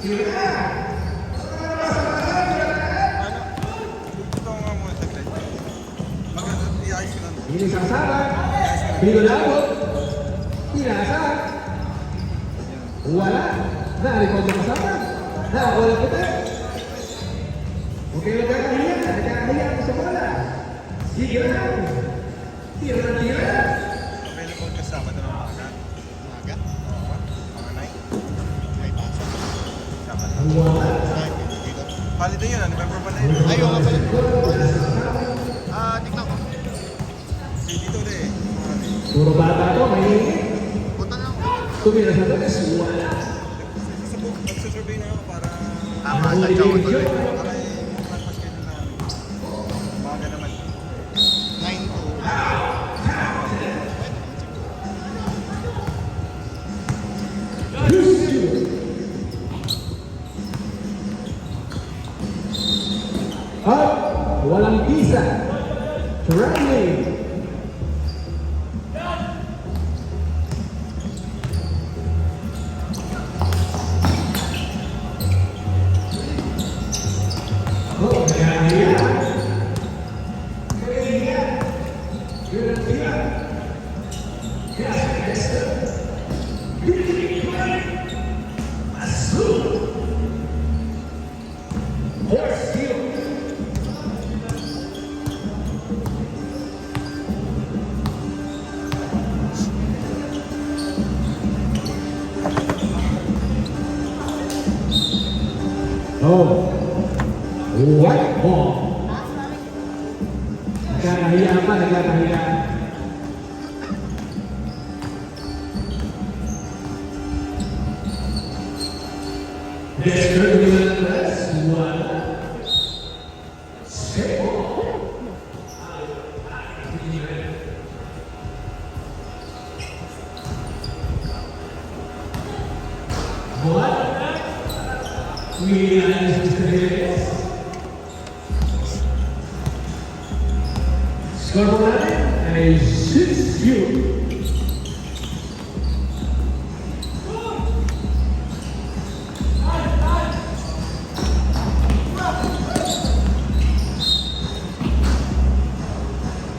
Ito nga muna saglit. Maganda, i-ayos ko lang. Ini sasara. Pinulabot. Pinasa. Wala. Narikod na kasama. Wala kita. Okay, nagkakahiya. Nagkakahiya ako sa bola. Sige lang. Tira na tira. Available kasama na mga agad. Umaga? Oo. Mga 9. Ay, pasok. Kasama na. Wala. Ay, dito. Holiday yun, November pa na yun. Ay, oo nga pala. Tignan ko. Dito na eh. Puro bata to. May Punta na ako. tumira sa talis. Wala. Magsusurvey na ako para... Tama, tansya ko tuloy. Para mag-schedule na kami. Umaga naman. 9 to... At walang visa. Traveling. Oh, kaya. Oh, white ball. Nagkakahiya pa, nagkakahiya. Desperate Williams, wala. Seko. What? Williams, Mr. Davis. Score po natin ay 6-0.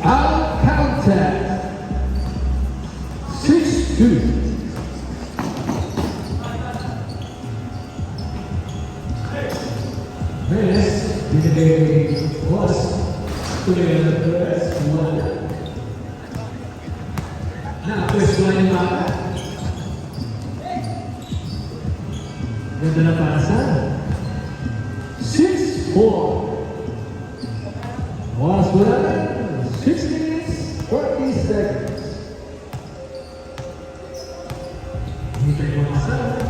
Out counter 6-2. Yes, binigay boss. Tuloy na press. Wala. Na-press wala yung bata. Ganda na pasa. 6-4. Oras wala na. 6 minutes, 40 seconds. Hintay mo pasa.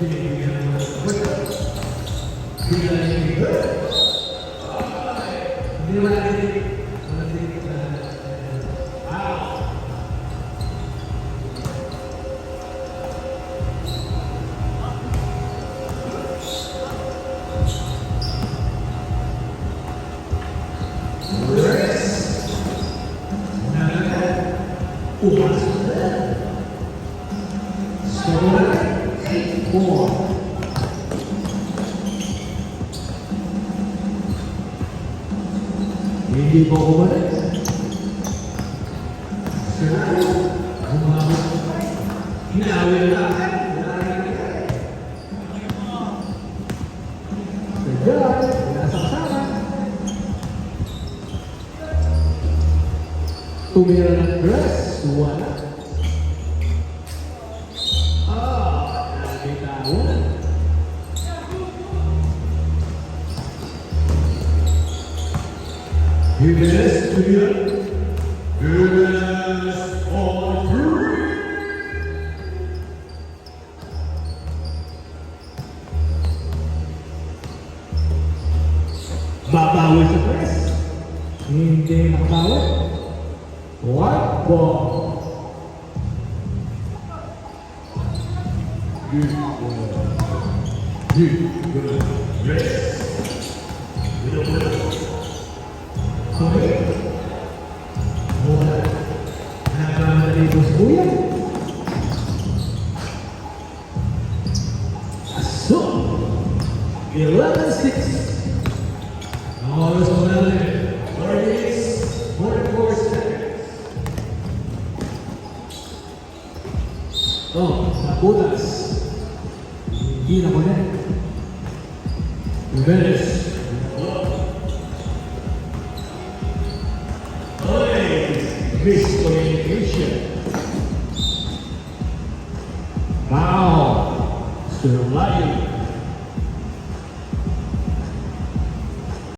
Pinigyan mo sa kwenta. Pinigyan mo sa kwenta. Hindi wala din. Wala din. Wow. Rest. Nalagay. Umasok na. Score 8-4. Hindi po kumalik. Sirado. Umabot. Hinawin na. Sirado. Nasa kasama. Tumira ng dress. Wala. Nabitawan. Jimenez Junior, Jimenez on three. Babawi sa press. Hindi nakabawi. White ball. Good. Rest. Okay. Bola. Nagkamali ko sa buyan. Aso. 11-6. Ang oras mo natin, 4 minutes, 44 seconds. Oh, sa butas. Hindi na connect. Jimenez. Miscommunication.